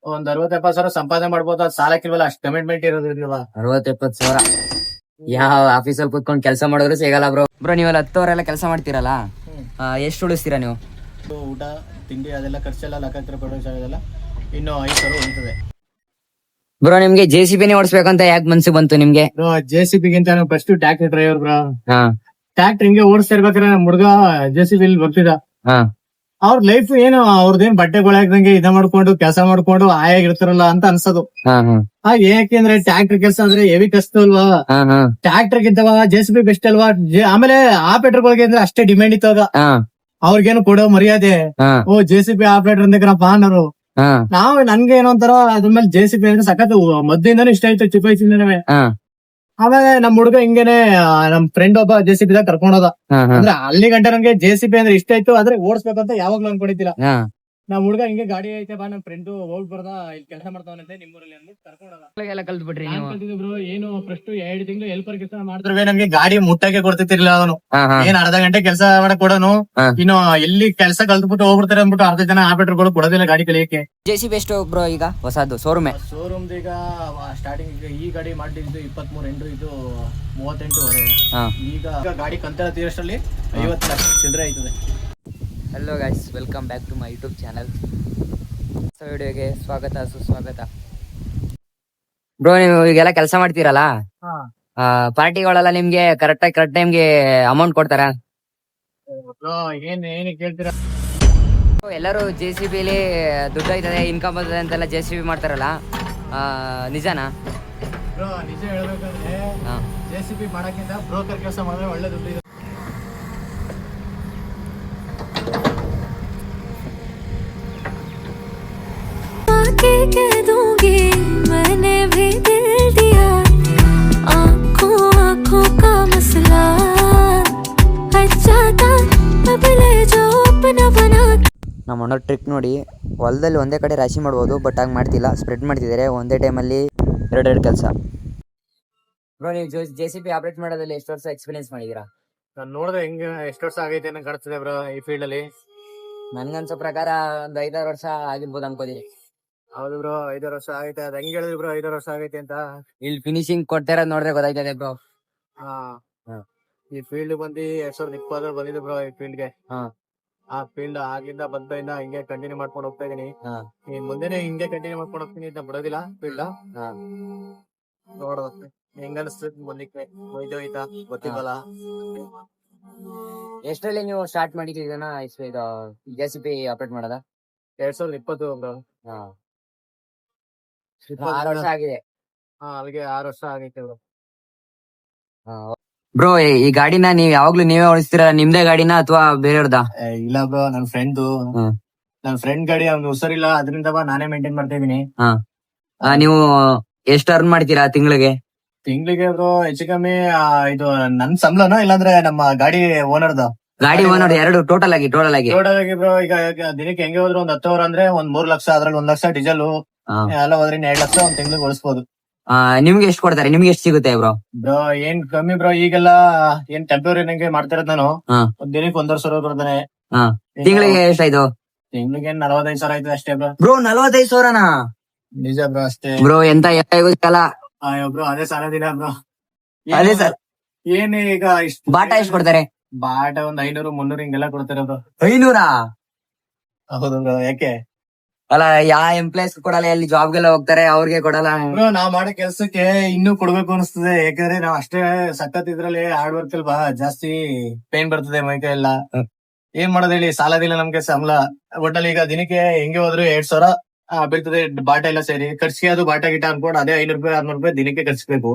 ಒಂದ್ 60-70 ಸಾವಿರ ಸಂಪಾದನೆ ಮಾಡ್ಬೋದು. ಅದ್ ಸಾಲಕ್ಕಿಲ್ವಲ್ಲ, ಅಷ್ಟ್ ಕಮಿಟ್ಮೆಂಟ್ ಇರೋದಿಲ್ವಾ. 60-70 ಸಾವಿರ ಯಾವ ಆಫೀಸಲ್ಲಿ ಕುತ್ಕೊಂಡು ಕೆಲಸ ಮಾಡಿದ್ರು ಸಿಗಲ್ಲ ಬ್ರೋ. ನೀವೆಲ್ಲ 10 ಅವರೆಲ್ಲ ಕೆಲಸ ಮಾಡ್ತೀರಲ್ಲ, ಎಷ್ಟು ಉಳಿಸ್ತೀರಾ ನೀವು? ಊಟ ತಿಂಡಿ ಅದೆಲ್ಲ ಖರ್ಚೆಲ್ಲ ಲೆಕ್ಕ ಕೊಡೋದೆಲ್ಲ ಇನ್ನು 5 ಸಾವಿರ ಉಳಿತದೆ. ಬ್ರೋ ನಿಮ್ಗೆ JCB ಓಡಿಸ್ಬೇಕಂತ ಯಾಕೆ ಮನ್ಸಿಗೆ ಬಂತು ನಿಮ್ಗೆ? JCB ಗಿಂತ ಫಸ್ಟ್ ಟ್ಯಾಕ್ಟ್ರಿ ಡ್ರೈವರ್ ಬ್ರೋ. ಟ್ಯಾಕ್ಟ್ರಿ ಹಿಂಗೆ ಓಡಿಸ್ತಾ ಇರ್ಬೇಕಾದ್ರೆ ನಮ್ ಹುಡ್ಗ JCB ಬರ್ತಿದ್ದ. ಅವ್ರ ಲೈಫ್ ಏನು ಅವ್ರದೇನ್ ಬಟ್ಟೆಗಳಾಗ್ದಂಗೆ ಇದ ಮಾಡ್ಕೊಂಡು ಕೆಲಸ ಮಾಡ್ಕೊಂಡು ಆಯಾಗಿರ್ತಾರಲ್ಲ ಅಂತ ಅನ್ಸೋದು. ಯಾಕೆಂದ್ರೆ ಟ್ಯಾಕ್ಟ್ರಿ ಕೆಲಸ ಅಂದ್ರೆ ಹೆವಿ ಕಷ್ಟ ಅಲ್ವಾ. ಟ್ಯಾಕ್ಟರ್ ಗಿಂತವ JCB ಬೆಸ್ಟ್ ಅಲ್ವಾ. ಆಮೇಲೆ ಆಪರೇಟರ್ಗಳಿಗೆ ಅಂದ್ರೆ ಅಷ್ಟೇ ಡಿಮ್ಯಾಂಡ್ ಇತ್ತವಾಗ. ಅವ್ರಿಗೇನು ಕೊಡೋ ಮರ್ಯಾದೆ, JCB ಆಪರೇಟರ್ ಅಂದ್ರಪ್ಪ ಅನ್ನೋರು. ನಾವು ನನ್ಗೆ ಏನೋ ಒಂಥರ ಅದ್ಮೇಲೆ JCB ಅಂದ್ರೆ ಸಖತ್ ಮೊದ್ಲಿಂದಾನು ಇಷ್ಟ ಆಯ್ತು, ಚಿಕ್ಕ ವಯಸ್ಸಿಂದನೇ. ಆಮೇಲೆ ನಮ್ ಹುಡುಗ ಹಿಂಗೇನೆ ನಮ್ ಫ್ರೆಂಡ್ ಒಬ್ಬ JCB ದಾಗ ಕರ್ಕೊಂಡೋದ. ಅಂದ್ರೆ ಅಲ್ಲಿ ಗಂಟೆ ನಂಗೆ JCB ಅಂದ್ರೆ ಇಷ್ಟ ಆಯ್ತು, ಆದ್ರೆ ಓಡಿಸ್ಬೇಕಂತ ಯಾವಾಗ್ಲೂ ಅನ್ಕೊಂಡಿದ್ದಿಲ್ಲ. ನಮ್ ಹುಡುಗ ಹಿಂಗೆ ಗಾಡಿ ಐತೆ ಬಾ ನಮ್ ಫ್ರೆಂಡ್ ಹೋಗ್ಬಾರ್ದ ಇಲ್ಲಿ ಕೆಲಸ ಮಾಡ್ತಾವನಂತೆ ನಿಮ್ಮೂರಲ್ಲಿ ಅಂದ್ಬಿಟ್ಟು ಕರ್ಕೊಂಡೋದ. ಕಲ್ತ್ಬಿಟ್ರಿ ಬ್ರೋ. ಏನು ಫಸ್ಟ್ 2 ತಿಂಗಳು ಹೆಲ್ಪರ್ ಕೆಲಸ ಮಾಡಿದ್ರೆ ನಮ್ಗೆ ಗಾಡಿ ಮುಟ್ಟಕ್ಕೆ ಕೊಡ್ತಿರ್ಲಿಲ್ಲ ಅವನು. ಏನ್ ಅರ್ಧ ಗಂಟೆ ಕೆಲಸ ಮಾಡಕ್ ಕೊಡೋನು. ಇನ್ನು ಎಲ್ಲಿ ಕೆಲಸ ಕಲ್ತ್ಬಿಟ್ಟು ಹೋಗ್ಬಿಡ್ತಾರೆ ಅಂದ್ಬಿಟ್ಟು ಅರ್ಧ ಜನ ಆಪರೇಟರ್ಗಳು ಕೊಡೋದಿಲ್ಲ ಗಾಡಿ ಕಲಿಯಕ್ಕೆ. JCB ಎಷ್ಟು ಬ್ರೋ ಈಗ ಹೊಸದು ಶೋರೂಮ್? ಈಗ ಸ್ಟಾರ್ಟಿಂಗ್ ಈ ಗಾಡಿ ಮಾಡಿದ್ದು 23 ಇದು 38ವರೆ. ಈಗ ಗಾಡಿ ಕಂತೆಲ್ಲ ತೀರಷ್ಟರಲ್ಲಿ 50 ಲಕ್ಷ ಚಿಲ್ಲರೆ ಆಯ್ತದೆ. Hello guys, welcome back to my YouTube channel. ವಿಡಿಯೋಗೆ ಸ್ವಾಗತ ಸುಸ್ವಾಗತ. ಬ್ರೋ ನೀವು ಈಗೆಲ್ಲ ಕೆಲಸ ಮಾಡ್ತೀರಲ್ಲ, ಪಾರ್ಟಿಗಳೆಲ್ಲ ನಿಮ್ಗೆ ಕರೆಕ್ಟ್ ಟೈಮ್ಗೆ ಅಮೌಂಟ್ ಕೊಡ್ತಾರ? ಏನ್ ಕೇಳ್ತೀರಾ? ಎಲ್ಲರೂ JCBಲಿ ದುಡ್ಡು ಆಯ್ತದೆ, ಇನ್ಕಮ್ ಬರ್ತದೆ ಅಂತೆಲ್ಲ JCB ಮಾಡ್ತಾರಲ್ಲ, ನಿಜನಾ? ನಿಜ ಹೇಳ್ಬೇಕಂದ್ರೆ JCB ಮಾಡಕ್ಕಿಂತ ಬ್ರೋಕರ್ ಕೆಲಸ ಮಾಡಿದ್ರೆ ಒಳ್ಳೆ ದುಡ್ಡು ಇದೆ. कह दूंगी मैंने भी दिल दिया, आँखों आँखों का मसला अच्छा था अब ले जो अपना बना. ನಮ್ಮ ಅಣ್ಣ ಟ್ರಿಕ್ ನೋಡಿ, ಹೊಲದಲ್ಲಿ ಒಂದೇ ಕಡೆ ರಾಶಿ ಮಾಡ್ಬೋದು, ಬಟ್ ಹಂಗೆ ಮಾಡ್ತಿಲ್ಲ, ಸ್ಪ್ರೆಡ್ ಮಾಡ್ತಿದ್ದಾರೆ ಒಂದೇ ಟೈಮಲ್ಲಿ ಎರಡೆರಡು ಕೆಲಸ. ಬ್ರೋ ನೀವು JCB ಆಪರೇಟ್ ಮಾಡೋದ್ರಲ್ಲಿ ಎಷ್ಟು ವರ್ಷ ಎಕ್ಸ್ಪೀರಿಯನ್ಸ್ ಮಾಡಿದೀರಾ? ನಾನು ನೋಡಿದ್ರೆ ಹೆಂಗೆ ಎಷ್ಟು ವರ್ಷ ಆಗೈತೆ ಅನ್ನೋ ಕಾಣಿಸ್ತದೆ ಬ್ರೋ ಈ ಫೀಲ್ಡ್ ಅಲ್ಲಿ. ನನ್ಗನ್ಸೋ ಪ್ರಕಾರ ಒಂದು 5-6 ವರ್ಷ ಆಗಿರ್ಬೋದು ಅನ್ಕೋತೀನಿ. ಹೌದು ಬ್ರೋ, 5 ವರ್ಷ ಆಗೈತೆ. ಅದ್ ಹೆಂಗ್ ಹೇಳಿದ್ರು ಬ್ರೋ 5 ವರ್ಷ ಆಗೈತೆ ಅಂತ? ಇಲ್ಲಿ ಫಿನಿಶಿಂಗ್ ಕೊಡ್ತಾರ ನೋಡ್ರೆ ಗೊತ್ತಾಯ್ತದೆ ಬ್ರೋ. ಈ ಫೀಲ್ಡ್ ಬಂದು 2020 ಬಂದಿದೆ ಬ್ರೋ ಈ ಫೀಲ್ಡ್ಗೆ. ಆ ಫೀಲ್ಡ್ ಆಗಿಂದ ಬಂದಿಂದ ಹಿಂಗೆ ಕಂಟಿನ್ಯೂ ಮಾಡ್ಕೊಂಡು ಹೋಗ್ತಾ ಇದೀನಿ. ಮುಂದೆನೆ ಹಿಂಗೆ ಕಂಟಿನ್ಯೂ ಮಾಡ್ಕೊಂಡು ಹೋಗ್ತೀನಿ ಅಂತ ಬಿಡೋದಿಲ್ಲ ಫೀಲ್ಡ್. ನೋಡೋದು ಹೆಂಗ ಅನಿಸ್ತದೆ ಮುಂದಕ್ಕೆ ಹೋಯ್ತಾ ಗೊತ್ತಿಲ್ಲ. ಎಷ್ಟರಲ್ಲಿ ನೀವು ಸ್ಟಾರ್ಟ್ ಮಾಡಿದ್ರಿ ಇದನ್ನ ಇದು JCB ಆಪರೇಟ್ ಮಾಡೋದ? 2020 ಬ್ರೋ. 6 ವರ್ಷ ಆಗಿದೆ. ಅಲ್ಲಿಗೆ 6 ವರ್ಷ ಆಗೈತೆ ಬ್ರೋ. ಬ್ರೋ ಈ ಗಾಡಿನ ನೀವ್ ಯಾವಾಗ್ಲೂ ನೀವೇ ಓಡಿಸ್ತೀರಾ, ನಿಮ್ದೇ ಗಾಡಿನ ಅಥವಾ ಬೇರೆಯವ್ರದ? ಇಲ್ಲ ಬ್ರೋ, ನನ್ ಫ್ರೆಂಡ್ ಗಾಡಿ ಅವ್ನು ಹುಷಾರಿಲ್ಲ, ಅದರಿಂದ ನಾನೇ ಮೇಂಟೈನ್ ಮಾಡ್ತಾ ಇದೀನಿ. ನೀವು ಎಷ್ಟು ಅರ್ನ್ ಮಾಡ್ತೀರಾ ತಿಂಗಳಿಗೆ ಬ್ರೋ? ಹೆಚ್ಚು ಕಮ್ಮಿ ಇದು ನನ್ ಸಂಬಳನ ಇಲ್ಲಾಂದ್ರೆ ನಮ್ಮ ಗಾಡಿ ಓನರ್ದ? ಗಾಡಿ ಓನರ್ ಎರಡು ಟೋಟಲ್ ಆಗಿ ಬ್ರೋ. ಈಗ ದಿನಕ್ಕೆ ಹೆಂಗೆ ಹೋದ್ರು 10 ಅವರ್ ಅಂದ್ರೆ 3 ಲಕ್ಷ, ಅದ್ರಲ್ಲಿ 1 ಲಕ್ಷ ಡೀಸೆಲ್ ಎಲ್ಲ ಹೋದ್ರೆ 2 ಲಕ್ಷ ಒಂದ್ ತಿಂಗಳಿಗೆ ಉಳಿಸಬಹುದು. ನಿಮ್ಗೆ ಎಷ್ಟು ಕೊಡ್ತಾರೆ? ನಿಮ್ಗೆ ಎಷ್ಟು ಸಿಗುತ್ತೆ ಬ್ರೋ? ಏನ್ ಕಮ್ಮಿ ಬ್ರೋ, ಈಗೆಲ್ಲ ಏನ್ ಟೆಂಪರರಿ ನಂಗೆ ಮಾಡ್ತಾ ಇರೋದ್ ನಾನು. ಒಂದ್ ದಿನಕ್ಕೆ 1.5 ಸಾವಿರ ಬರ್ತಾನೆ. ತಿಂಗಳಿಗೆ ಎಷ್ಟಾಯ್ತು? ತಿಂಗಳಿಗೆ 45 ಸಾವಿರ ಆಯ್ತು ಅಷ್ಟೇ ಬ್ರೋ. 45 ಸಾವಿರನಾ? ನಿಜ ಬ್ರೋ, ಅಷ್ಟೇ ಬ್ರೋ. ಎಂತ ಬ್ರೋ, ಅದೇ ಸಾಲದಿಲ್ಲ ಬ್ರೋ. ಅದೇ ಸರ್. ಏನ್ ಈಗ ಬಾಟ ಎಷ್ಟು ಕೊಡ್ತಾರೆ? ಬಾಟ ಒಂದ್ 500-300 ಹಿಂಗೆಲ್ಲ ಕೊಡ್ತಾರೆ ಬ್ರೋ. 500? ಹೌದು ಬ್ರೋ. ಯಾಕೆ? ಅಲ್ಲ, ಯಾವ ಎಂಪ್ಲಾಯ್ಸ್ ಕೊಡಲ್ಲ, ಎಲ್ಲಿ ಜಾಬ್ಗೆಲ್ಲ ಹೋಗ್ತಾರೆ ಅವ್ರಿಗೆ ಕೊಡಲ್ಲ ಬ್ರೋ. ನಾವ್ ಮಾಡೋ ಕೆಲ್ಸಕ್ಕೆ ಇನ್ನೂ ಕೊಡ್ಬೇಕು ಅನಿಸ್ತದೆ. ಯಾಕಂದ್ರೆ ನಾವ್ ಅಷ್ಟೇ ಸಖತ್ ಇದ್ರಲ್ಲಿ ಹಾರ್ಡ್ ವರ್ಕ್ ಅಲ್ವಾ, ಜಾಸ್ತಿ ಪೇನ್ ಬರ್ತದೆ ಮೈಕೈ ಎಲ್ಲ. ಏನ್ ಮಾಡೋದ್ ಹೇಳಿ, ಸಾಲದಿಲ್ಲ ನಮ್ಗೆ ಸಂಬಳ. ಒಟ್ಟಲ್ಲಿ ಈಗ ದಿನಕ್ಕೆ ಹೆಂಗೆ ಹೋದ್ರು 2 ಸಾವಿರ ಬೀಳ್ತದೆ ಬಾಟ ಎಲ್ಲ ಸೇರಿ. ಖರ್ಚಿಗೆ ಅದು ಬಾಟ ಗಿಟ ಅನ್ಕೊಂಡು ಅದೇ 500-600 ರೂಪಾಯಿ ದಿನಕ್ಕೆ ಖರ್ಚಿಸ್ಬೇಕು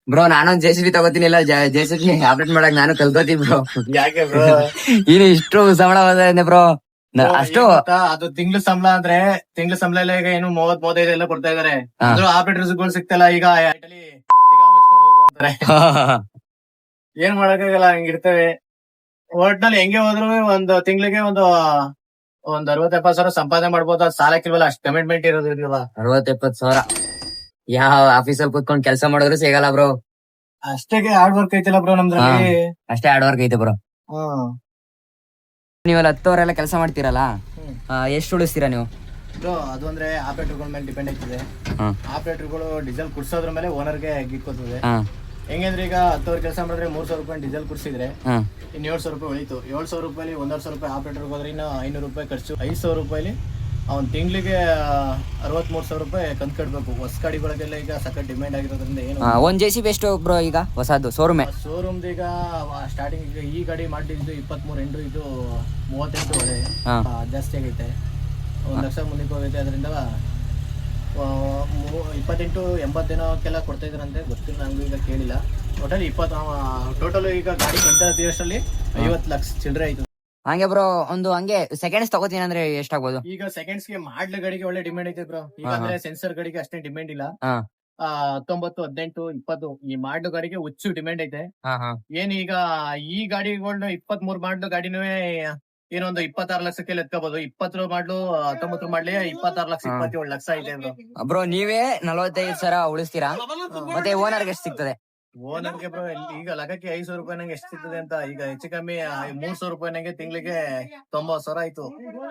ಬ್ರೋ. ನಾನು JCB ತಗೋತೀನಿ, ಇಲ್ಲ JCB ಆಪರೇಟ್ ಮಾಡಕ್ ನಾನು ಕಲ್ಕೋತೀನಿ ಬ್ರೋ. ಯಾಕೆ ಬ್ರೋ? ಇನ್ನು ಇಷ್ಟು ಸಂಬಳ ಬಂದ್ರೆ ಬ್ರೋ ಅಷ್ಟು ಅದು ತಿಂಗ್ಳು ಸಂಬಳ ಅಂದ್ರೆ ತಿಂಗ್ಳು ಸಂಬಳ ಎಲ್ಲ ಈಗ ಏನು 30-35 ಎಲ್ಲ ಕೊಡ್ತಾ ಇದಾರೆ. ಆಪರೇಟರ್ಸ್ ಗಳು ಸಿಗ್ತಲ್ಲ ಈಗ ಏನ್ ಮಾಡಕ್ಕಾಗಲ್ಲ, ಹಂಗಿರ್ತೇವೆ. ಒಟ್ನಲ್ಲಿ ಹೆಂಗೆ ಹೋದ್ರು ಒಂದು ತಿಂಗಳಿಗೆ ಒಂದು 60-70 ಸಾವಿರ ಸಂಪಾದನೆ ಮಾಡ್ಬೋದು. ಅದ್ ಸಾಲಕ್ಕಿಲ್ವಲ್ಲ, ಅಷ್ಟ್ ಕಮಿಟ್ಮೆಂಟ್ ಇರೋದಿಲ್ವಾ. 60-70 ಸಾವಿರ ಯಾವ ಆಫೀಸಲ್ಲಿ ಕುತ್ಕೊಂಡ್ ಕೆಲಸ ಮಾಡಿದ್ರು ಸಿಗಲ್ಲ ಬ್ರೋ. ಅಷ್ಟೇ ಹಾರ್ಡ್ ವರ್ಕ್ ಐತಿಲ್ಲ ಬ್ರೋ ನಮ್ದ್ರಲ್ಲಿ. ಅಷ್ಟೇ ಹಾರ್ಡ್ ವರ್ಕ್ ಐತೆ ಬ್ರೋ. ನೀವೆಲ್ಲ 10 ಅವರೆಲ್ಲ ಕೆಲಸ ಮಾಡ್ತೀರಲ್ಲ, ಎಷ್ಟು ಉಳಿಸ್ತೀರಾ ನೀವು? ಬ್ರೋ ಅದು ಅಂದ್ರೆ ಆಪರೇಟರ್ಗಳ ಮೇಲೆ ಡಿಪೆಂಡ್ ಆಗ್ತದೆ. ಆಪರೇಟರ್ಗಳು ಡೀಸೆಲ್ ಕುಡ್ಸೋದ್ರ ಮೇಲೆ ಓನರ್ಗೆ ಗಿಟ್ಕೋತದೆ. ಹೆಂಗಂದ್ರೆ ಈಗ 10 ಅವರ್ ಕೆಲಸ ಮಾಡಿದ್ರೆ 3,000 ರೂಪಾಯಿ ಡೀಸೆಲ್ ಕುಡ್ಸಿದ್ರೆ ಇನ್ನು 7,000 ರೂಪಾಯಿ ಉಳಿತು. 7,000 ರೂಪಾಯಿ 1,500 ರೂಪಾಯಿ ಆಪರೇಟರ್ಗೆ ಹೋದ್ರೆ ಇನ್ನು 500 ರೂಪಾಯಿ ಖರ್ಚು. 5,000 ರೂಪಾಯಿ ಅವ್ನು ತಿಂಗಳಿಗೆ 63,000 ರೂಪಾಯಿ ಕಂತು ಕಟ್ಬೇಕು. ಹೊಸ ಗಾಡಿಗಳಿಗೆಲ್ಲ ಈಗ ಸಖತ್ ಡಿಮ್ಯಾಂಡ್ ಆಗಿರೋದ್ರಿಂದ ಏನು ಒಂದ್ JCB ಎಷ್ಟು ಬ್ರೋ ಈಗ ಹೊಸದು ಶೋರೂಮ್ ಈಗ ಸ್ಟಾರ್ಟಿಂಗ್ ಈಗ ಈ ಗಾಡಿ ಮಾಡಿದ್ದು 23 ಎಂಟು, ಇದು 38 ಒಳ್ಳೆ ಜಾಸ್ತಿ ಆಗೈತೆ. 1,00,000 ಮುಂದಕ್ಕೆ ಹೋಗೈತೆ. ಅದರಿಂದ 28-80 ಕೊಡ್ತಾ ಇದ್ರಂತೆ, ಗೊತ್ತಿಲ್ಲ ನಂಗೂ, ಈಗ ಕೇಳಿಲ್ಲ. ಟೋಟಲ್ 20 ಟೋಟಲ್ ಈಗ ಗಾಡಿ ಕಂತ ತೀರಷ್ಟರಲ್ಲಿ 50 ಲಕ್ಷ ಚಿಲ್ಲರೆ ಆಯ್ತು. ಹಂಗೆ ಬ್ರೋ ಒಂದು ಹಂಗೆ ಸೆಕೆಂಡ್ಸ್ ತಗೋತೀನಿ ಅಂದ್ರೆ ಎಷ್ಟಾಗ್ಬೋದು? ಈಗ ಸೆಕೆಂಡ್ಸ್ ಗೆ ಮಾಡ್ಲ ಗಾಡಿಗೆ ಒಳ್ಳೆ ಡಿಮ್ಯಾಂಡ್ ಐತೆ ಬ್ರೋ. ಈಗ ಅಂದ್ರೆ ಸೆನ್ಸರ್ ಗಾಡಿಗೆ ಅಷ್ಟೇ ಡಿಮ್ಯಾಂಡ್ ಇಲ್ಲ. 19, 18, 20 ಈ ಮಾಡ್ಲು ಗಾಡಿಗೆ ಹುಚ್ಚು ಡಿಮ್ಯಾಂಡ್ ಐತೆ. ಏನ್ ಈಗ ಈ ಗಾಡಿಗಳನ್ನ 23 ಮಾಡ್ಲು ಗಾಡಿನೂ ಏನೊಂದು 26 ಲಕ್ಷಕ್ಕೆ ಎತ್ಕೋಬಹುದು. 20 ಮಾಡ್ಲು 19 ಮಾಡ್ಲಿ 26 ಲಕ್ಷ 27 ಲಕ್ಷ ಐತೆ ಬ್ರೋ. ನೀವೇ 45,000 ಉಳಿಸ್ತೀರಾ, ಮತ್ತೆ ಓನರ್ಗೆ ಎಷ್ಟು ಸಿಗ್ತದೆ? ಓನರ್ಗೆ ಬ್ರೋ ಈಗ ಲಗಕ್ಕೆ 5,000 ರೂಪಾಯಿ ನಂಗೆ ಎಷ್ಟು ಸಿಗ್ತದೆ ಅಂತ, ಈಗ ಹೆಚ್ಚು ಕಮ್ಮಿ 3,000 ರೂಪಾಯಿ ನಂಗೆ ತಿಂಗಳಿಗೆ 90,000 ಆಯ್ತು.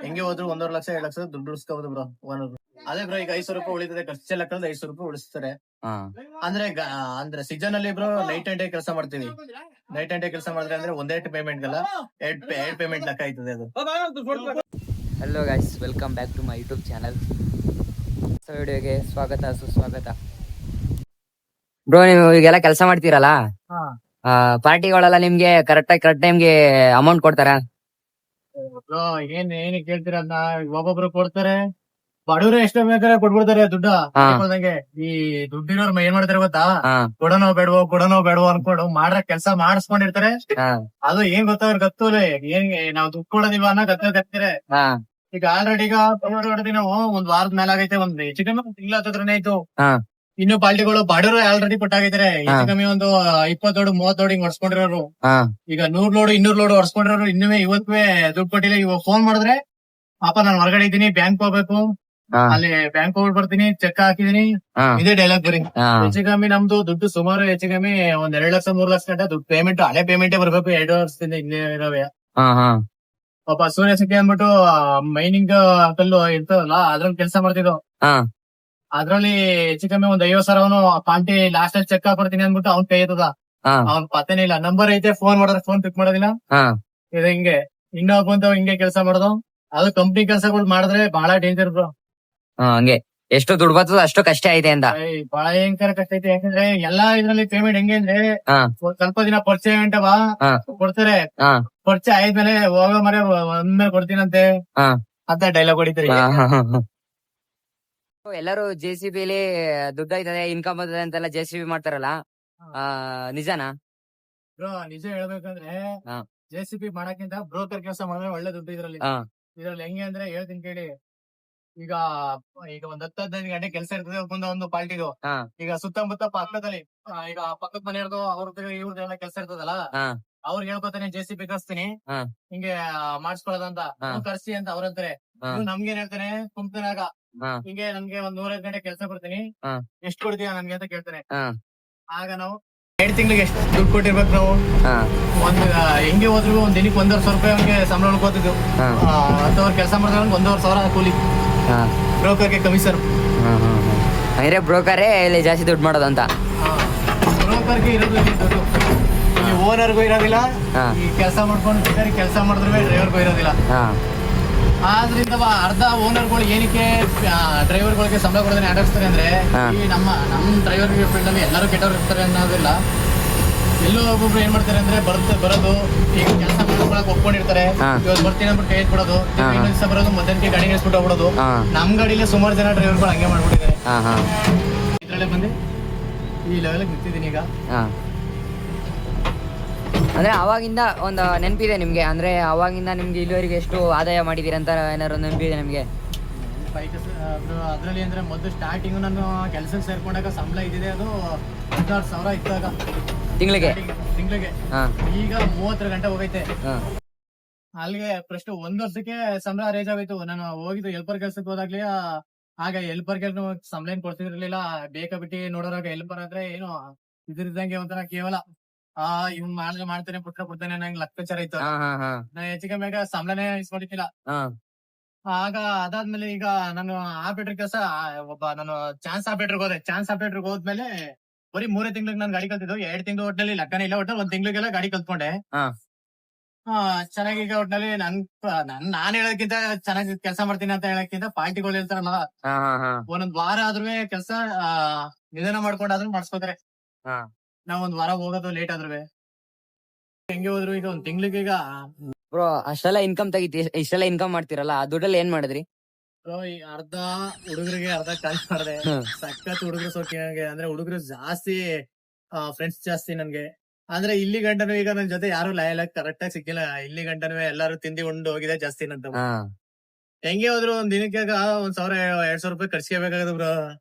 ಹೆಂಗೆ ಹೋದ್ರು 1.5 ಲಕ್ಷ 2 ಲಕ್ಷ ದುಡ್ಡು ಉಳಿಸ್ಕೋಬಹುದು ಬ್ರೋ ಓನರ್. ಅದೇ ಬ್ರೋ ಈಗ 5,000 ರೂಪಾಯಿ ಉಳಿತದೆ, ಖರ್ಚೆಲ್ಲ ಕಳೆದು 5,000 ರೂಪಾಯಿ ಉಳಿಸ್ತಾರೆ. ಅಂದ್ರೆ ಸೀಸನ್ ಅಲ್ಲಿ ಬ್ರೋ ನೈಟ್ ಅಂಡ್ ಡೇ ಕೆಲಸ ಮಾಡ್ತೀವಿ. ನೈಟ್ ಅಂಡ್ ಡೇ ಕೆಲಸ ಮಾಡಿದ್ರೆ ಅಂದ್ರೆ ಒಂದೇ ಪೇಮೆಂಟ್ ಗಲ್ಲ 2 ಪೇಮೆಂಟ್ ಲೆಕ್ಕ ಆಯ್ತದೆ ಅದು. Hello guys, welcome back to my YouTube channel. ವಿಡಿಯೋಗೆ ಸ್ವಾಗತ ಸುಸ್ವಾಗತ. ಬ್ರೋ ನೀವು ಈಗೆಲ್ಲ ಕೆಲಸ ಮಾಡ್ತೀರಲ್ಲ, ಪಾರ್ಟಿಗಳೆಲ್ಲ ನಿಮ್ಗೆ ಕರೆಕ್ಟ್ ಟೈಮ್ಗೆ ಅಮೌಂಟ್ ಕೊಡ್ತಾರ? ಬ್ರೋ ಏನ್ ಕೇಳ್ತೀರ, ಒಬ್ಬೊಬ್ರು ಕೊಡ್ತಾರೆ, ಬಡವ್ರು ಎಷ್ಟು ಬೇಕಾದ್ರೆ ಕೊಟ್ಬಿಡ್ತಾರೆ ದುಡ್ಡು. ಈ ದುಡ್ಡಿನವ್ರು ಏನ್ ಮಾಡ್ತಾರೆ ಗೊತ್ತಾ, ಕೊಡೋನೋ ಬೇಡವೋ ಅನ್ಕೊಂಡು ಮಾಡ್ರ ಕೆಲಸ ಮಾಡಿಸ್ಕೊಂಡಿರ್ತಾರೆ. ಅದು ಏನ್ ಗೊತ್ತವ್ರ ಗೊತ್ತೂಲೆ, ಏನ್ ನಾವ್ ದುಡ್ಡು ಕೊಡೋದಿಲ್ವ ಅನ್ನೋ ಗೊತ್ತಿರ್ತಾರೆ. ಈಗ ಆಲ್ರೆಡಿ ಈಗ ನಾವು ಒಂದ್ ವಾರದ ಮೇಲೆ ಆಗೈತೆ, ಒಂದ್ ಹೆಚ್ಚು ಕಮ್ಮಿ ತಿಂಗಳ ಹತ್ರನೇ ಆಯ್ತು. ಇನ್ನು ಪಾರ್ಟಿಗಳು ಬಡವರು ಆಲ್ರೆಡಿ ಕೊಟ್ಟಾಗಿದ್ದಾರೆ. ಹೆಚ್ಚು ಕಮ್ಮಿ ಒಂದು 20 ಲೋಡ್ 30 ಲೋಡ್ ಹಿಂಗ್ ಹೊಡ್ಸ್ಕೊಂಡಿರೋರು. ಈಗ 100 ಲೋಡ್ 200 ಲೋಡ್ ಹೊಡ್ಸ್ಕೊಂಡಿರೋರು ಇನ್ನೂ ಇವತ್ತೂ ದುಡ್ಡು ಕೊಟ್ಟಿಲ್ಲ. ಇವಾಗ ಫೋನ್ ಮಾಡಿದ್ರೆ ಪಾಪ ನಾನು ಹೊರಗಡೆ ಇದ್ದೀನಿ, ಬ್ಯಾಂಕ್ ಹೋಗ್ಬೇಕು, ಅಲ್ಲಿ ಬ್ಯಾಂಕ್ ಹೋಗ್ಬಿಟ್ಟು ಬರ್ತೀನಿ, ಚೆಕ್ ಹಾಕಿದೀನಿ, ಇದೇ ಡೈಲಾಗ್ ಬರೀ. ಹೆಚ್ಚು ಕಮ್ಮಿ ನಮ್ದು ದುಡ್ಡು ಸುಮಾರು ಹೆಚ್ಚು ಕಮ್ಮಿ ಒಂದ್ 2 ಲಕ್ಷ 3 ಲಕ್ಷ ಗಂಟೆ ದುಡ್ಡು ಪೇಮೆಂಟ್, ಹಳೆ ಪೇಮೆಂಟೇ ಬರ್ಬೇಕು 2 ವರ್ಷದಿಂದ ಇಲ್ಲೇ ಇರೋವೆ. ಪಾಪ ಸೂರ್ಯಸಖಿ ಅಂದ್ಬಿಟ್ಟು ಮೈನಿಂಗ್ ಕಲ್ಲು ಇರ್ತದಲ್ಲ, ಅದ್ರಲ್ಲಿ ಕೆಲಸ ಮಾಡ್ತಿದ್ವು. ಅದ್ರಲ್ಲಿ ಹೆಚ್ಚು ಕಮ್ಮಿ ಒಂದ್ 50,000 ಅವನು ಪಾಂಟಿ ಲಾಸ್ಟ್ ಅಲ್ಲಿ ಚೆಕ್ ಹಾಕೊಡ್ತೀನಿ ಅಂದ್ಬಿಟ್ಟು ಅವ್ನ್ ಕೈ ಎತ್ತದ. ಅವ್ನ್ ಪತ್ತೇನೇ ಇಲ್ಲ. ನಂಬರ್ ಐತೆ, ಫೋನ್ ಮಾಡಿದ್ರೆ ಫೋನ್ ಪಿಕ್ ಮಾಡೋದಿಲ್ಲ. ಇದು ಹಿಂಗೆ ಇನ್ನೊಬ್ಬ ಹಿಂಗೆ ಕೆಲಸ ಮಾಡೋದು. ಅದು ಕಂಪ್ನಿ ಕೆಲಸಗಳು ಮಾಡಿದ್ರೆ ಬಹಳ ಡೇಂಜರ್ ಬ್ರೋ. ಹಂಗೆ ಎಷ್ಟು ದುಡ್ಡು ಬರ್ತದ ಅಷ್ಟು ಕಷ್ಟ ಐತೆ ಅಂತ. ಭಯಂಕರ ಕಷ್ಟ ಐತೆ. ಯಾಕಂದ್ರೆ ಎಲ್ಲಾ ಇದ್ರಲ್ಲಿ ಪೇಮೆಂಟ್ ಹೆಂಗೆ ಅಂದ್ರೆ ಸ್ವಲ್ಪ ದಿನ ಪರಿಚಯ ಗಂಟವಾ ಕೊಡ್ತಾರೆ. ಪರಿಚಯ ಆದ್ಮೇಲೆ ಹೋಗೋ ಮರೆ ಒಂದ್ಮೇಲೆ ಕೊಡ್ತೀನಂತೆ ಅಂತ ಡೈಲಾಗ್ ಹೊಡಿತಾರೆ. ಎಲ್ಲರೂ JCBಲಿ ದುಡ್ಡು ಆಯ್ತದೆ, ಇನ್ಕಮ್ ಬರ್ತದೆ ಅಂತೆಲ್ಲ JCB ಮಾಡ್ತಾರಲ್ಲ, ನಿಜಾನಾ ಬ್ರೋ? ನಿಜ ಹೇಳ್ಬೇಕಂದ್ರೆ JCB ಮಾಡಕ್ಕಿಂತ ಬ್ರೋಕರ್ ಕೆಲಸ ಮಾಡಿದ್ರೆ ಒಳ್ಳೆ ದುಡ್ಡು ಇದ್ರಲ್ಲಿ. ಹೆಂಗೆ ಅಂದ್ರೆ ಹೇಳ್ತೀನಿ ಕೇಳಿ. ಈಗ ಒಂದ್ 10-15 ಗಂಟೆ ಕೆಲಸ ಇರ್ತದೆ ಒಂದು ಪಾರ್ಟಿದು. ಈಗ ಸುತ್ತಮುತ್ತ ಪಕ್ಕದಲ್ಲಿ ಈಗ ಪಕ್ಕದ ಮನೆಯವ್ರದ್ದು ಅವ್ರದ್ದು ಇವ್ರದ್ದೆಲ್ಲ ಕೆಲಸ ಇರ್ತದಲ್ಲ, ಅವ್ರಿಗೆ ಹೇಳ್ಕೊತಾನೆ JCB ಕರ್ಸ್ತೀನಿ ಹಿಂಗೆ ಮಾಡಿಸ್ಕೊಳ್ಳೋದಂತ, ಕರ್ಸಿ ಅಂತ ಅವ್ರಂತಾರೆ. ನಮ್ಗೇನ್ ಹೇಳ್ತಾನೆ, ಕುಂತನಾಗ ಹಿಂಗೆ ನಮ್ಗೆ ಒಂದ್ 100 ಗಂಟೆ ಕೆಲಸ ಕೊಡ್ತೀನಿ, ಎಷ್ಟು ಕೊಡ್ತೀಯ ನನ್ಗೆ ಅಂತ ಕೇಳ್ತಾನೆ. ಆಗ ನಾವು 2 ತಿಂಗಳಿಗೆ ಎಷ್ಟು ದುಡ್ಡು ಕೊಟ್ಟಿರ್ಬೇಕು ನಾವು. ಒಂದ್ ಹೆಂಗೆ ಹೋದ್ರು ಒಂದ್ ದಿನಕ್ಕೆ 1,50,000 ರೂಪಾಯಿ ಅವ್ನಿಗೆ ಸಂಬಳ ಉಳ್ಕೋತಿದ್ವು. 10 ಅವರ್ ಕೆಲಸ ಮಾಡಿದ್ರೆ 1,50,000 ಕೂಲಿ, ಬ್ರೋಕರ್ಗೆ ಕಮಿಷನ್. ಅಂದ್ರೆ ಬ್ರೋಕರೇ ಇಲ್ಲಿ ಜಾಸ್ತಿ ದುಡ್ಡು ಮಾಡೋದಂತ. ಬ್ರೋಕರ್ಗೆ ಇರೋದು ದುಡ್ಡು, ಇಲ್ಲಿ ಓನರ್ಗೂ ಇರೋದಿಲ್ಲ. ಈ ಕೆಲಸ ಮಾಡ್ಕೊಂಡು ಕೆಲಸ ಮಾಡಿದ್ರೆ ಡ್ರೈವರ್ಗೂ ಇರೋದಿಲ್ಲ. ಆದ್ರಿಂದ ಅರ್ಧ ಓನರ್ಗಳು ಏನಕ್ಕೆ ಡ್ರೈವರ್ಗಳಿಗೆ ಸಂಬಳ ಕೊಡೋದನ್ನ ಆಡಿಸ್ತಾರೆ ಅಂದ್ರೆ, ಈ ನಮ್ ಡ್ರೈವರ್ ಫೀಲ್ಡ್ ಅಲ್ಲಿ ಎಲ್ಲರೂ ಕೆಟ್ಟವ್ರು ಇರ್ತಾರೆ ಅನ್ನೋದಿಲ್ಲ. ಎಲ್ಲೋ ಒಬ್ಬೊಬ್ರು ಏನ್ ಮಾಡ್ತಾರೆ ಅಂದ್ರೆ ಬರೋದು ಈಗ ಕೆಲಸ ಮಾಡ್ಕೊಳಕ್ ಒಪ್ಕೊಂಡಿರ್ತಾರೆ. ಇವತ್ತು ಬರ್ತೀನಿ ಅಂದ್ಬಿಟ್ಟು ಕೈ ಎತ್ಬಿಡೋದು, ಇನ್ನೊಂದ್ ದಿವಸ ಬರೋದು ಮಧ್ಯಾಹ್ನಕ್ಕೆ ಗಾಡಿ ನಿಲ್ಸ್ಬಿಟ್ಟು ಹೋಗ್ಬಿಡೋದು. ನಮ್ ಗಾಡಿಲೇ ಸುಮಾರು ಜನ ಡ್ರೈವರ್ಗಳು ಹಂಗೆ ಮಾಡ್ಬಿಟ್ಟಿದ್ದಾರೆ. ಇದ್ರಲ್ಲೇ ಬಂದು ಈ ಲೆವೆಲ್ ನಿಂತಿದ್ದೀನಿ ಈಗ. ಅಂದ್ರೆ ಅವಾಗಿಂದ ಒಂದು ನೆನಪಿದೆ ನಿಮ್ಗೆ? ಅಂದ್ರೆ ಅವಾಗಿಂದ ನಿಮ್ಗೆ ಇಲ್ಲಿವರೆಗೆ ಎಷ್ಟು ಆದಾಯ ಮಾಡಿದೀರಂತ ಏನಾದ್ರು ನೆನಪಿದೆ ನಿಮ್ಗೆ? ಅದ್ರಲ್ಲಿ ಅಂದ್ರೆ ಮೊದಲು ಸ್ಟಾರ್ಟಿಂಗ್ ನಾನು ಕೆಲ್ಸಕ್ಕೆ ಸೇರ್ಕೊಂಡಾಗ ಸಂಬಳ ಇದ್ದಿದೆ ಅದು 16,000 ಇದ್ದಾಗ ತಿಂಗಳಿಗೆ. ಈಗ 30 ಗಂಟೆ ಹೋಗೈತೆ. ಅಲ್ಲಿಗೆ ಫಸ್ಟ್ 1 ವರ್ಷಕ್ಕೆ ಸಂಬಳ ರೇಜ್ ಆಗೋಯ್ತು. ನಾನು ಹೋಗಿದ್ದು ಹೆಲ್ಪರ್ ಕೆಲ್ಸಕ್ಕೆ ಹೋದಾಗ್ಲಿ ಆಗ ಹೆಲ್ಪರ್ ಕೆಲ್ಸ ಸಂಬಳ ಏನ್ ಕೊಡ್ತಿರ್ಲಿಲ್ಲ. ಬೇಕಾಬಿಟ್ಟಿ ನೋಡೋರಾಗ ಹೆಲ್ಪರ್ ಆದ್ರೆ ಏನು ಇದ್ರಿದ್ದಂಗೆ ಒಂಥರ ಕೇವಲ ಇವ್ನ್ ಮಾಡ್ತಾನೆ ಪುಟ್ಟ ಕೊಡ್ತಾನೆ ನಂಗೆ ಲೆಕ್ಕಾಚಾರ ಇತ್ತು. ನಾ ಹೆಚ್ಚಿಗೆ ಬೇಗ ಸಂಬಳನೇ ಇಸ್ಕೊಂಡಿದ್ದಿಲ್ಲ. ಆಗ ಅದಾದ್ಮೇಲೆ ಈಗ ನಾನು ಆಪರೇಟರ್ ಕೆಲಸ ನಾನು ಚಾನ್ಸ್ ಆಪರೇಟರ್ ಹೋದೆ. ಚಾನ್ಸ್ ಆಪರೇಟರ್ ಹೋದ್ಮೇಲೆ ಬರೀ 3 ತಿಂಗಳಿಗೆ ನಾನು ಗಾಡಿ ಕಲ್ತಿದ್ದು. 2 ತಿಂಗಳು ಒಟ್ಟಲ್ಲಿ ಲೆಕ್ಕನೇ ಇಲ್ಲ. ಒಟ್ಟಲ್ಲಿ 1 ತಿಂಗಳಿಗೆಲ್ಲ ಗಾಡಿ ಕಲ್ತ್ಕೊಂಡೆ. ಹಾ. ಚೆನ್ನಾಗಿ ಈಗ ಒಟ್ನಲ್ಲಿ ನಾನ್ ಹೇಳೋದಕ್ಕಿಂತ ಚೆನ್ನಾಗಿ ಕೆಲಸ ಮಾಡ್ತೀನಿ ಅಂತ ಹೇಳಕ್ಕಿಂತ ಪಾರ್ಟಿಗಳು ಹೇಳ್ತಾರಲ್ಲ, ಹಾ ಹಾ ಹಾ ಒಂದೊಂದ್ ವಾರ ಆದ್ರೂ ಕೆಲಸ ನಿಧಾನ ಮಾಡ್ಕೊಂಡಾದ್ರೂ ಮಾಡಿಸ್ಕೋತಾರೆ. ಹಾ. ನಾವ್ ಒಂದ್ ವಾರ ಹೋಗೋದು ಲೇಟ್ ಆದ್ರೂ ಹೆಂಗೆ ಹೋದ್ರು ಈಗ 1 ತಿಂಗಳಿಗೆ ಈಗ ಬ್ರೋ ಅಷ್ಟೆಲ್ಲ ಇನ್ಕಮ್ ತೆಗಿತಿ, ಇಷ್ಟೆಲ್ಲ ಇನ್ಕಮ್ ಮಾಡ್ತಿರಲ್ಲ, ಆ ದುಡ್ಡಲ್ಲಿ ಏನ್ ಮಾಡಿದ್ರಿ? ಈ ಅರ್ಧ ಹುಡುಗರಿಗೆ ಅರ್ಧ ಖರ್ಚು ಮಾಡಿದೆ. ಹ್ಮ್. ಸಖತ್ ಹುಡುಗರು ಸೋಕಿಗೆ ಅಂದ್ರೆ ಹುಡುಗರು ಜಾಸ್ತಿ, ಫ್ರೆಂಡ್ಸ್ ಜಾಸ್ತಿ ನನ್ಗೆ. ಅಂದ್ರೆ ಇಲ್ಲಿ ಗಂಟನು ಈಗ ನನ್ ಜೊತೆ ಯಾರು ಲಯಲ ಕರೆಕ್ಟ್ ಆಗಿ ಸಿಕ್ಕಿಲ್ಲ. ಇಲ್ಲಿ ಗಂಟನು ಎಲ್ಲಾರು ತಿಂದಿ ಉಂಡು ಹೋಗಿದೆ ಜಾಸ್ತಿ ನಂತ. ಹಾ. ಹೆಂಗೆ ಹೋದ್ರು ಒಂದ್ ದಿನಕ್ಕೆ 1,000-2,000 ರೂಪಾಯಿ ಖರ್ಚಿಗೆ ಬ್ರೋ.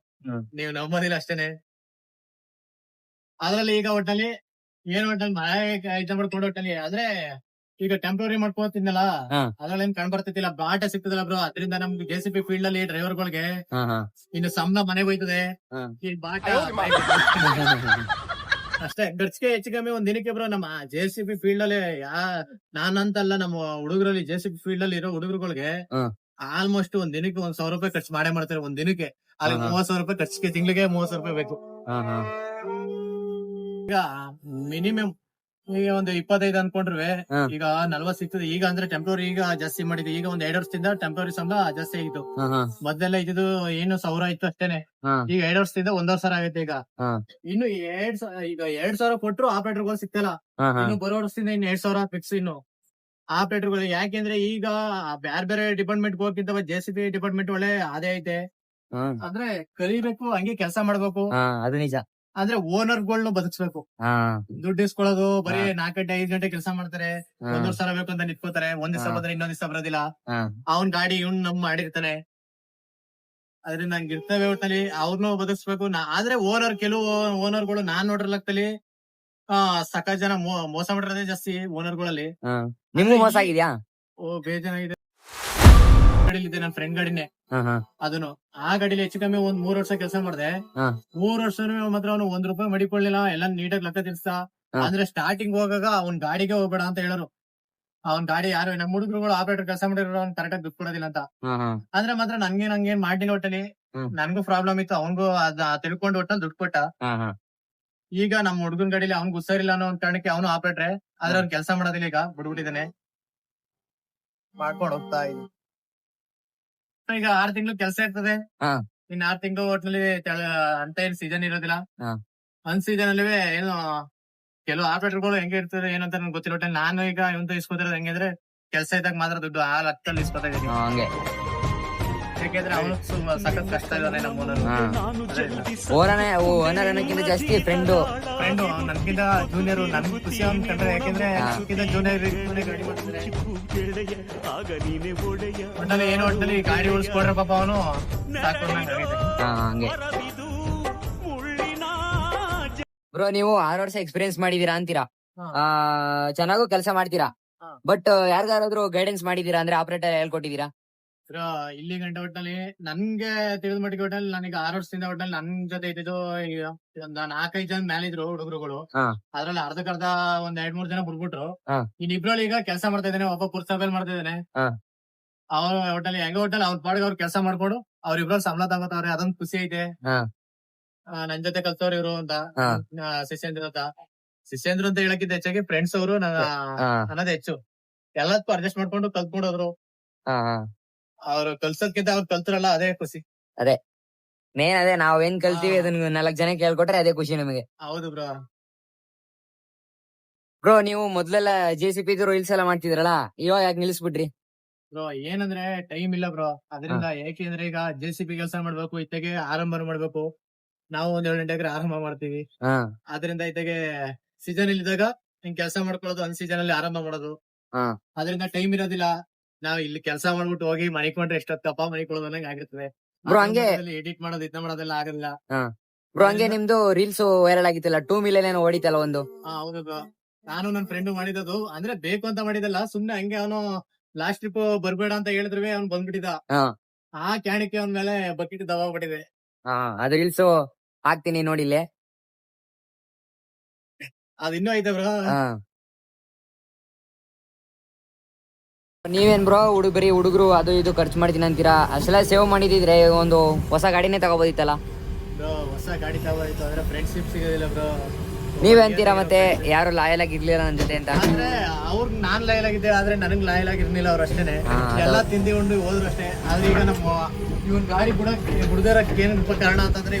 ಹ್ಮ್. ನೀವ್ ನಂಬೋದಿಲ್ಲ ಅಷ್ಟೇನೆ. ಅದ್ರಲ್ಲಿ ಈಗ ಒಟ್ಟಲ್ಲಿ ಒಟ್ಟಲ್ಲಿ ಮಳೆ ಐಟಮ್ ಮಾಡ್ಕೊಂಡು ಒಟ್ಟಲ್ಲಿ ಅಂದ್ರೆ ಈಗ ಟೆಂಪ್ರರಿ ಮಾಡ್ಕೋತಿದ್ನಲ್ಲ, ಹಾ. ಅದ್ರಲ್ಲಿ ಏನ್ ಕಂಡ್ ಬರ್ತಿಲ್ಲ. ಬಾಟ ಸಿಕ್ತದಲ್ಲ ಬ್ರೋ, ಅದರಿಂದ ನಮ್ಗೆ JCB ಫೀಲ್ಡ್ ಅಲ್ಲಿ ಡ್ರೈವರ್ಗಳಿಗೆ ಹಾ ಹಾ ಇನ್ನು ಸಂಬಳ ಮನೆಗೆ ಹೋಯ್ತದೆ. ಹಾ. ಈ ಬಾಟ ಅಷ್ಟೇ ಖರ್ಚಿಗೆ ಹೆಚ್ಚು ಕಮ್ಮಿ ಒಂದ್ ದಿನಕ್ಕೆ ಬ್ರೋ. ನಮ್ಮ JCB ಫೀಲ್ಡ್ ಅಲ್ಲಿ ನಾನಂತಲ್ಲ, ನಮ್ಮ ಹುಡುಗರಲ್ಲಿ JCB ಫೀಲ್ಡ್ ಅಲ್ಲಿ ಇರೋ ಹುಡುಗರುಗಳಿಗೆ ಹ್ಮ್. ಆಲ್ಮೋಸ್ಟ್ ಒಂದ್ ದಿನಕ್ಕೆ 1,000 ರೂಪಾಯಿ ಖರ್ಚು ಮಾಡೇ ಮಾಡ್ತಾರೆ. ಒಂದ್ ದಿನಕ್ಕೆ ಅಲ್ಲಿ ಹಾ, ಹಾ. 30,000 ರೂಪಾಯಿ ಖರ್ಚಿಗೆ, ತಿಂಗಳಿಗೆ 30,000 ರೂಪಾಯಿ ಬೇಕು. ಹಾ ಹಾ ಈಗ ಮಿನಿಮಮ್ ಈಗ ಒಂದು 25 ಅನ್ಕೊಂಡ್ರೆ ಹಾ. ಈಗ 40 ಸಿಗ್ತದೆ. ಈಗ ಅಂದ್ರೆ ಟೆಂಪ್ರರಿ ಈಗ ಜಾಸ್ತಿ ಮಾಡಿದೆ. ಈಗ ಒಂದ್ 2 ವರ್ಷದಿಂದ ಟೆಂಪ್ರರಿ ಸಂಬಳ ಜಾಸ್ತಿ ಆಗಿತ್ತು. ಹಾ ಹಾ ಮೊದಲೆಲ್ಲ ಇದ್ದು ಏನು 1,000 ಇತ್ತು ಅಷ್ಟೇನೆ. ಹಾ ಈಗ 2 ವರ್ಷದಿಂದ 1,500 ಆಗೈತೆ. ಈಗ ಹಾ. ಇನ್ನು ಈಗ 2,000 ಕೊಟ್ರು ಆಪರೇಟರ್ಗಳು ಸಿಗ್ತಲ್ಲ. ಹಾ ಹಾ ಇನ್ನು ಬರೋ ವರ್ಷದಿಂದ ಇನ್ನು 2,000 ಫಿಕ್ಸ್ ಇನ್ನು ಆಪರೇಟರ್ಗಳು. ಯಾಕೆಂದ್ರೆ ಈಗ ಬೇರೆ ಬೇರೆ ಡಿಪಾರ್ಟ್ಮೆಂಟ್ ಹೋಗಕ್ಕಿಂತ JCB ಡಿಪಾರ್ಟ್ಮೆಂಟ್ ಒಳ್ಳೆ ಅದೇ ಐತೆ. ಹಾ. ಅಂದ್ರೆ ಕಲಿಬೇಕು, ಹಂಗೆ ಕೆಲಸ ಮಾಡ್ಬೇಕು. ಹಾ, ಅದು ನಿಜ. ಅಂದ್ರೆ ಓನರ್ಗಳನ್ನ ಬದುಕಿಸ್ಬೇಕು. ಹಾ ದುಡ್ಡು ಇಸ್ಕೊಳ್ಳೋದು ಬರೀ ಹಾ. 4 ಗಂಟೆ 5 ಗಂಟೆ ಕೆಲಸ ಮಾಡ್ತಾರೆ. ಹಾ. 1,500 ಬೇಕು ಅಂತ ನಿಂತ್ಕೋತಾರೆ. ಒಂದ್ ದಿವಸ ಹಾ. ಬಂದ್ರೆ ಇನ್ನೊಂದ್ ದಿವಸ ಬರೋದಿಲ್ಲ. ಹಾ. ಅವ್ನ್ ಗಾಡಿ ಇವ್ನ್ ನಮ್ ಮಾಡಿರ್ತಾನೆ. ಅದರಿಂದ ಹಂಗ ಇರ್ತವೆ ಒಟ್ಟಲ್ಲಿ. ಅವ್ರನ್ನೂ ಬದುಕಿಸ್ಬೇಕು. ಆದ್ರೆ ಕೆಲವು ಓನರ್ಗಳು ನಾನ್ ನೋಡ್ರ ಲೆಕ್ಕದಲ್ಲಿ ಸಖತ್ ಜನ ಮೋಸ ಮಾಡಿರೋದೇ ಜಾಸ್ತಿ ಓನರ್ಗಳಲ್ಲಿ. ಹಾ. ನಿಮ್ಗೂ ಮೋಸ ಆಗಿದ್ಯಾ? ಬೇಜಾನಾಗಿದೆ. ಗಾಡಿಲಿದೆ ನನ್ ಫ್ರೆಂಡ್ ಗಾಡಿನೇ ಹಾ ಹಾ ಅದನ್ನು. ಆ ಗಾಡಿಲಿ ಹೆಚ್ಚು ಕಮ್ಮಿ ಒಂದ್ 3 ವರ್ಷ ಕೆಲಸ ಮಾಡಿದೆ. ಹಾ. 3 ವರ್ಷ ಮಾತ್ರ ಅವ್ನು 1 ರೂಪಾಯಿ ಮಡಿಕೊಳ್ಳಿಲ್ಲ. ಎಲ್ಲ ನೀಟಾಗಿ ಲೆಕ್ಕ ತಿರ್ಸ್ತಾ. ಹಾ. ಅಂದ್ರೆ ಸ್ಟಾರ್ಟಿಂಗ್ ಹೋಗಾಗ ಅವ್ನ್ ಗಾಡಿಗೆ ಹೋಗ್ಬೇಡ ಅಂತ ಹೇಳೋರು. ಅವ್ನ್ ಗಾಡಿ ಯಾರು ನಮ್ಮ ಹುಡುಗರುಗಳು ಆಪರೇಟರ್ ಕೆಲಸ ಮಾಡಿರೋ ಕರೆಕ್ಟ್ ಆಗಿ ದುಡ್ಡು ಕೊಡೋದಿಲ್ಲ ಅಂತ. ಹಾ ಹಾ ಅಂದ್ರೆ ಮಾತ್ರ ನಂಗೇನ್ ಮಾಡಿಲ್ಲ ಒಟ್ಟಲ್ಲಿ. ಹ್ಮ್. ನನ್ಗೂ ಪ್ರಾಬ್ಲಮ್ ಇತ್ತು, ಅವನ್ಗೂ ತಿಳ್ಕೊಂಡು ಒಟ್ಟಲ್ಲಿ ದುಡ್ಡು ಕೊಟ್ಟ. ಹಾ ಹಾ ಈಗ ನಮ್ ಹುಡುಗನ್ ಗಾಡಿಲಿ ಅವ್ನ್ ಹುಷಾರಿಲ್ಲ ಅನ್ನೋ ಒಂದ್ ಕಾರಣಕ್ಕೆ ಅವನು ಆಪರೇಟ್ರೆ. ಆದ್ರೆ ಅವ್ನ್ ಕೆಲಸ ಮಾಡೋದಿಲ್ಲ. ಈಗ ಬಿಡ್ಬಿಟ್ಟಿದ್ದಾನೆ. ಮಾಡ್ಕೊಂಡು ಹೋಗ್ತಾ ಇದ್ದೀನಿ. ಈಗ 6 ತಿಂಗಳು ಕೆಲಸ ಇರ್ತದೆ. ಹಾ. ಇನ್ 6 ತಿಂಗಳು ಒಟ್ನಲ್ಲಿ ಅಂತ ಏನ್ ಸೀಸನ್ ಇರೋದಿಲ್ಲ. ಹಾ. ಒಂದ್ ಸೀಸನ್ ಅಲ್ಲಿ ಏನು ಕೆಲವು ಆಪರೇಟರ್ಗಳು ಹೆಂಗೆ ಇರ್ತದೆ ಏನಂತ ನನ್ಗೆ ಗೊತ್ತಿಲ್ಲ. ಒಟ್ಟಲ್ಲಿ ನಾನು ಈಗ ಇವಂತ ಇಸ್ಕೊತಿರೋದು ಹೆಂಗೆ ಅಂದ್ರೆ ಕೆಲಸ ಇದ್ದಾಗ ಮಾತ್ರ ದುಡ್ಡು ಆ ಲೆಕ್ಕದಲ್ಲಿ ಇಸ್ಕೊತಾ ಇದೀನಿ. ಹಾ, ಹಂಗೆ. ಯಾಕೆಂದ್ರೆ ಅವನು ಸಖತ್ ಕಷ್ಟ ಇದ್ದಾನೆ ನಮ್ಮ ಹಾ. ಓನರ್ ಅನ್ನೋಕ್ಕಿಂತ ಜಾಸ್ತಿ ಫ್ರೆಂಡು. ನನ್ಗಿಂತ ಜೂನಿಯರ್. ನನ್ಗೂ ಖುಷಿ ಅವ್ನ್ ಕಂಡ್ರೆ. ಯಾಕೆಂದ್ರೆ ಹಾ. ಜೂನಿಯರ್ ಗಾಡಿ ಮಾಡ್ತಾರೆ. ಒಟ್ಟಲ್ಲಿ ಏನು ಒಟ್ಟಲ್ಲಿ ಗಾಡಿ ಉಳಿಸ್ಕೊಡ್ರೆ ಪಾಪ ಅವನು ಸಾಕು ಅನ್ನಂಗಾಗೈತೆ. ಹಾ, ಹಂಗೆ. ಬ್ರೋ ನೀವು 6 ವರ್ಷ ಎಕ್ಸ್ಪೀರಿಯನ್ಸ್ ಮಾಡಿದೀರಾ ಅಂತೀರಾ. ಹಾ. ಚೆನ್ನಾಗೂ ಕೆಲಸ ಮಾಡ್ತೀರಾ. ಹಾ. ಬಟ್ ಯಾರಿಗಾರಾದ್ರೂ ಗೈಡೆನ್ಸ್ ಮಾಡಿದೀರಾ ಅಂದ್ರೆ ಆಪರೇಟರ್ ಹೇಳ್ಕೊಟ್ಟಿದೀರಾ? ಇಲ್ಲಿ ಗಂಟೆ ಒಟ್ಟಲ್ಲಿ ನನ್ಗೆ ತಿಳಿದ ಮಟ್ಟಿಗೆ ಒಟ್ಟಲ್ಲಿ ನನಗೆ 6 ವರ್ಷದಿಂದ ಒಟ್ಟಲ್ಲಿ ನನ್ ಜೊತೆ ಇದ್ದಿದ್ದು ಈಗ ಒಂದ್ 4-5 ಜನ ಮೇಲಿದ್ರು ಹುಡುಗರುಗಳು. ಹಾ. ಅದ್ರಲ್ಲಿ ಅರ್ಧಕ್ಕರ್ಧ ಒಂದ್ 2-3 ಜನ ಬಿಡ್ಬಿಟ್ರು. ಹಾ. ಇನ್ನಿಬ್ರಲ್ಲಿ ಈಗ ಕೆಲಸ ಮಾಡ್ತಾ ಇದ್ದಾನೆ. ಒಬ್ಬ ಪುರ್ಸಭೆಲ್ ಮಾಡ್ತಾ ಇದ್ದಾನೆ. ಹಾ. ಅವ್ರ ಒಟ್ಟಲ್ಲಿ ಹೆಂಗ ಒಟ್ಟಲ್ಲಿ ಅವ್ರ ಪಾಡಿಗೆ ಅವ್ರು ಕೆಲಸ ಮಾಡ್ಕೊಂಡು ಅವ್ರಿಬ್ರಲ್ಲಿ ಸಂಬಳ ತಗೋತಾವ್ರೆ. ಅದೊಂದ್ ಖುಷಿ ಐತೆ. ಹಾ. ನನ್ ಜೊತೆ ಕಲ್ತವ್ರು ಇವ್ರು ಅಂತ. ಹಾ. ಶಿಷ್ಯಂದ್ರ ಅಂತ ಹೇಳಕ್ಕಿಂತ ಹೆಚ್ಚಾಗಿ ಫ್ರೆಂಡ್ಸ್ ಅವರು ಹಾ. ಅನ್ನೋದೇ ಹೆಚ್ಚು. ಎಲ್ಲದಕ್ಕೂ ಅಡ್ಜಸ್ಟ್ ಮಾಡ್ಕೊಂಡು ಕಲ್ತ್ಕೊಂಡೋದ್ರು. ಹಾ ಹಾ ಅವ್ರು ಕಲ್ಸೋದ್ಕಿಂತ ಅವ್ರು ಕಲ್ತ್ರಲ್ಲ ಅದೇ ಖುಷಿ. ಮೇನ್ ಅದೇ, ನಾವೇನ್ ಕಲ್ತೀವಿ ಹಾ. ಅದನ್ನ 4 ಜನಕ್ಕೆ ಹೇಳ್ಕೊಟ್ರೆ ಅದೇ ಖುಷಿ ನಮಗೆ. ಹೌದು ಬ್ರೋ. ಬ್ರೋ ನೀವು ಮೊದ್ಲೆಲ್ಲ JCB ರೀಲ್ಸ್ ಎಲ್ಲ ಮಾಡ್ತಿದ್ರಲ್ಲ, ಇವಾಗ ಯಾಕೆ ನಿಲ್ಸ್ಬಿಟ್ರಿ? ಬ್ರೋ ಏನಂದ್ರೆ ಟೈಮ್ ಇಲ್ಲ ಬ್ರೋ. ಅದರಿಂದ ಯಾಕೆಂದ್ರೆ ಈಗ JCB ಕೆಲಸ ಮಾಡ್ಬೇಕು, ಇತ್ತೆಗೆ ಆರಂಭ ಮಾಡ್ಬೇಕು. ನಾವು ಒಂದ್ 7 ಗಂಟೆಗೆ ಆರಂಭ ಮಾಡ್ತೀವಿ. ಹಾ. ಅದರಿಂದ ಇತ್ತೆಗೆ ಸೀಸನ್ ಇಲ್ಲಿದಾಗ ಹಿಂಗ್ ಕೆಲಸ ಮಾಡ್ಕೊಳ್ಳೋದು, ಒಂದ್ ಸೀಸನ್ ಅಲ್ಲಿ ಆರಂಭ ಮಾಡೋದು. ಹಾ. ಅದರಿಂದ ಟೈಮ್ ಇರೋದಿಲ್ಲ. ನಾವ್ ಇಲ್ಲಿ ಕೆಲಸ ಮಾಡ್ಬಿಟ್ಟು ಹೋಗಿ ಮನಿಕೊಂಡ್ರೆ ಎಷ್ಟೊತ್ತಪ್ಪ ಮನಿಕೊಳ್ಳೋದು ಅನ್ನಂಗ್ ಆಗಿರ್ತದೆ. ಬ್ರೋ ಹಂಗೆ ಎಡಿಟ್ ಮಾಡೋದು ಇದನ್ನ ಮಾಡೋದೆಲ್ಲ ಆಗೋದಿಲ್ಲ. ಬ್ರೋ ಹಂಗೆ ನಿಮ್ದು ರೀಲ್ಸ್ ವೈರಲ್ ಆಗಿತ್ತಲ್ಲ, 2 ಮಿಲಿಯನ್ ಓಡಿತಲ್ಲ ಒಂದು. ಹೌದು ಬ್ರೋ. ನಾನು ನನ್ ಫ್ರೆಂಡ್ ಮಾಡಿದ್ದು ಅಂದ್ರೆ ಬೇಕು ಅಂತ ಮಾಡಿದಲ್ಲ. ಸುಮ್ನೆ ಹಂಗೆ ಅವನು ಲಾಸ್ಟ್ ಟ್ರಿಪ್ ಬರ್ಬೇಡ ಅಂತ ಹೇಳಿದ್ರೆ ಅವ್ನು ಬಂದ್ಬಿಟ್ಟಿದ್ದ. ಹಾ. ಆ ಕ್ಯಾಣಕ್ಕೆ ಅವನ ಮೇಲೆ ಬಕೆಟ್ ದಬಾಗ್ಬಿಟ್ಟಿದೆ. ಹಾ, ಅದು ರೀಲ್ಸ್ ಹಾಕ್ತೀನಿ ನೋಡಿಲ್ಲೇ. ಅದ್ ಇನ್ನೂ ಐತೆ ಬ್ರೋ. ಹಾ. ನೀವೇನ್ ಬ್ರೋ ಬರೀ ಹುಡುಗರು ಅದು ಇದು ಖರ್ಚು ಮಾಡ್ತೀನಿ ಅಂತೀರಾ? ಅಷ್ಟೆಲ್ಲ ಸೇವ್ ಮಾಡಿದಿದ್ರೆ ಒಂದು ಹೊಸ ಗಾಡಿನೇ ತಗೋಬೋದಿತ್ತಲ್ಲ. ಬ್ರೋ ಹೊಸ ಗಾಡಿ ತಗೋಯ್ತು ಅಂದ್ರೆ ಫ್ರೆಂಡ್ಶಿಪ್ ಸಿಗೋದಿಲ್ಲ ಬ್ರೋ. ನೀವೇ ಅಂತೀರಾ ಮತ್ತೆ ಯಾರು ಲಾಯಲ್ ಆಗಿ ಇರ್ಲಿಲ್ಲ ನನ್ನ ಜೊತೆ ಅಂತ. ಅಂದ್ರೆ ಅವ್ರಿಗೆ ನಾನ್ ಲಾಯಲ್ ಆಗಿದ್ದೆ, ಆದ್ರೆ ನನಗ್ ಲಾಯಲ್ ಆಗಿರ್ಲಿಲ್ಲ ಅವ್ರು ಅಷ್ಟೇನೆ. ಎಲ್ಲಾ ತಿಂದಿ ಉಂಡು ಹೋದ್ರು ಅಷ್ಟೇ. ಆದ್ರೆ ಈಗ ನಮ್ಮ ಇವನ್ ಗಾಡಿ ಬಿಡದಿರಕ್ಕೆ ಏನಪ್ಪ ಕಾರಣ ಅಂತಂದ್ರೆ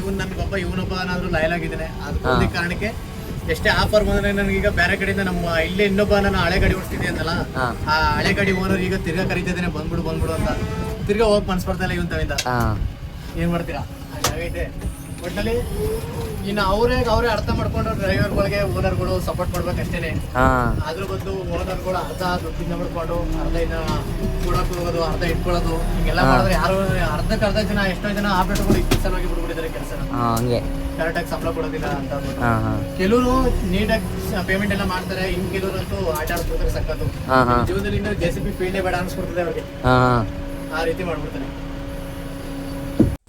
ಇವನೊಬ್ಬ ಏನಾದ್ರು ಲಾಯಲ್ ಆಗಿದ್ದಾನೆ. ಅದ್ರ ಕಾರಣಕ್ಕೆ ಎಷ್ಟೇ ಆಫರ್ ಬಂದ್ರೆ ನನಗೀಗ ಬೇರೆ ಕಡೆಯಿಂದ ನಮ್ಮ ಇಲ್ಲೇ ಇನ್ನೊಬ್ಬ ನಾನು ಹಳೆ ಗಾಡಿ ಓಡಿಸ್ತಿದ್ದೆ ಅಂತಲ್ಲ, ಆ ಹಳೆ ಗಾಡಿ ಓನರ್ ಈಗ ತಿರ್ಗಾ ಕರೀತಿದ್ದೇನೆ ಬಂದ್ಬಿಡು ಅಂತ. ತಿರ್ಗಾ ಹೋಗಕ್ ಮನ್ಸ್ ಬರ್ತಾ ಇಲ್ಲ ಇವನ್ ತವಿಂದ. ಏನ್ ಮಾಡ್ತೀರಾ? ಹಾಗೈತೆ ಒಟ್ಟಲ್ಲಿ. ಇನ್ನು ಅವರೇ ಅರ್ಥ ಮಾಡ್ಕೊಂಡು ಡ್ರೈವರ್ಗಳಿಗೆ ಓನರ್ಗಳು ಸಪೋರ್ಟ್ ಮಾಡ್ಬೇಕು ಅಷ್ಟೇನೆ. ಅದ್ರ ಬದಲು ಓನರ್ಗಳು ಅರ್ಧ ದುಡ್ಡಿಂದ ಮಾಡ್ಕೊಂಡು ಅರ್ಧ ಇನ್ನ ಕೊಡಕ್ ಹೋಗೋದು, ಅರ್ಧ ಇಟ್ಕೊಳ್ಳೋದು, ಹಿಂಗೆಲ್ಲ ಮಾಡಿದ್ರೆ ಯಾರು ಅರ್ಧ ಜನ ಎಷ್ಟೋ ಜನ ಆಪರೇಟರ್ಗಳು ಸಲುವಾಗಿ ಬಿಟ್ಬಿಟ್ಟಿದ್ದಾರೆ ಕೆಲಸ. ಕರೆಕ್ಟಾಗಿ ಸಂಬಳ ಕೊಡೋದಿಲ್ಲ ಅಂತ. ಕೆಲವರು ನೀಟಾಗಿ ಪೇಮೆಂಟ್ ಎಲ್ಲ ಮಾಡ್ತಾರೆ, ಇನ್ ಕೆಲವರಂತೂ ಆಟ ಆಡ್ಸ್ಬಿಡ್ತಾರೆ ಸಕ್ಕತ್ತು. ಜೀವನದಲ್ಲಿ ಇನ್ನು JCB ಫೀಲ್ಡೇ ಬೇಡ ಅನ್ಸ್ಬಿಡ್ತದೆ ಅವ್ರಿಗೆ. ಆ ರೀತಿ ಮಾಡ್ಬಿಡ್ತಾರೆ.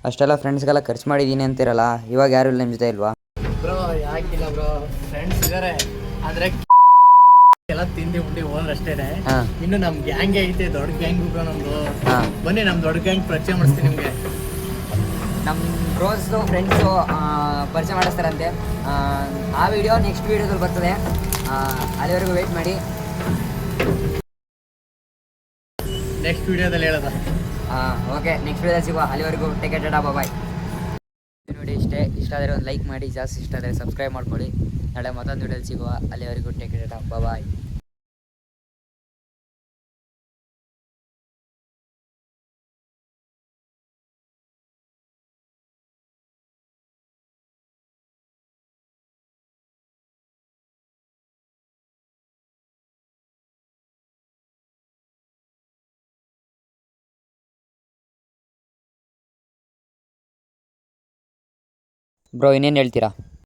ಅಷ್ಟೆಲ್ಲ ಫ್ರೆಂಡ್ಸ್ಗೆಲ್ಲ ಖರ್ಚು ಮಾಡಿದೀನಿ ಅಂತಿರಲ್ಲ, ಇವಾಗ ಯಾರು ಇಲ್ಲ ನಿಮ್ಮ ಜೊತೆ ಇಲ್ವಾ? ಬ್ರೋ ಯಾಕಿಲ್ಲ ಬ್ರೋ, ಫ್ರೆಂಡ್ಸ್ ಇದಾರೆ. ಆದ್ರೆ ಎಲ್ಲ ತಿಂಡಿ ಉಂಡಿ ಹೋದ್ರೆ ಅಷ್ಟೇನೆ. ಇನ್ನು ನಮ್ ಗ್ಯಾಂಗ್ ಐತೆ, ದೊಡ್ಡ ಗ್ಯಾಂಗ್ ಬ್ರೋ ನಮ್ದು. ಬನ್ನಿ ನಮ್ ದೊಡ್ಡ ಗ್ಯಾಂಗ್ ಪರಿಚಯ ಮಾಡಿಸ್ತೀನಿ ನಿಮ್ಗೆ. ನಮ್ಮ ಬ್ರೋಸ್ದು ಫ್ರೆಂಡ್ಸು ಪರಿಚಯ ಮಾಡಿಸ್ತಾರಂತೆ. ಆ ವಿಡಿಯೋ ನೆಕ್ಸ್ಟ್ ವಿಡಿಯೋದಲ್ಲಿ ಬರ್ತದೆ, ಅಲ್ಲಿವರೆಗೂ ವೆಯ್ಟ್ ಮಾಡಿ. ನೆಕ್ಸ್ಟ್ ವಿಡಿಯೋದಲ್ಲಿ ಹೇಳೋದ. ಓಕೆ, ನೆಕ್ಸ್ಟ್ ವಿಡಿಯೋದಲ್ಲಿ ಸಿಗುವ. ಅಲ್ಲಿವರೆಗೂ ಟೇಕ್ ಕೇರ್, ಟಾಟಾ, ಬಾಯ್. ನೋಡಿ ಇಷ್ಟ ಆದರೆ ಒಂದು ಲೈಕ್ ಮಾಡಿ, ಜಾಸ್ತಿ ಇಷ್ಟ ಆದರೆ ಸಬ್ಸ್ಕ್ರೈಬ್ ಮಾಡ್ಕೊಳ್ಳಿ. ನಾಳೆ ಮತ್ತೊಂದು ವಿಡಿಯೋದಲ್ಲಿ ಸಿಗುವ. ಅಲ್ಲಿವರೆಗೂ ಟೇಕ್ ಕೇರ್, ಟಾಟಾ, ಬಾಯ್. ಬ್ರೋ ಇನ್ನೇನು ಹೇಳ್ತೀರಾ?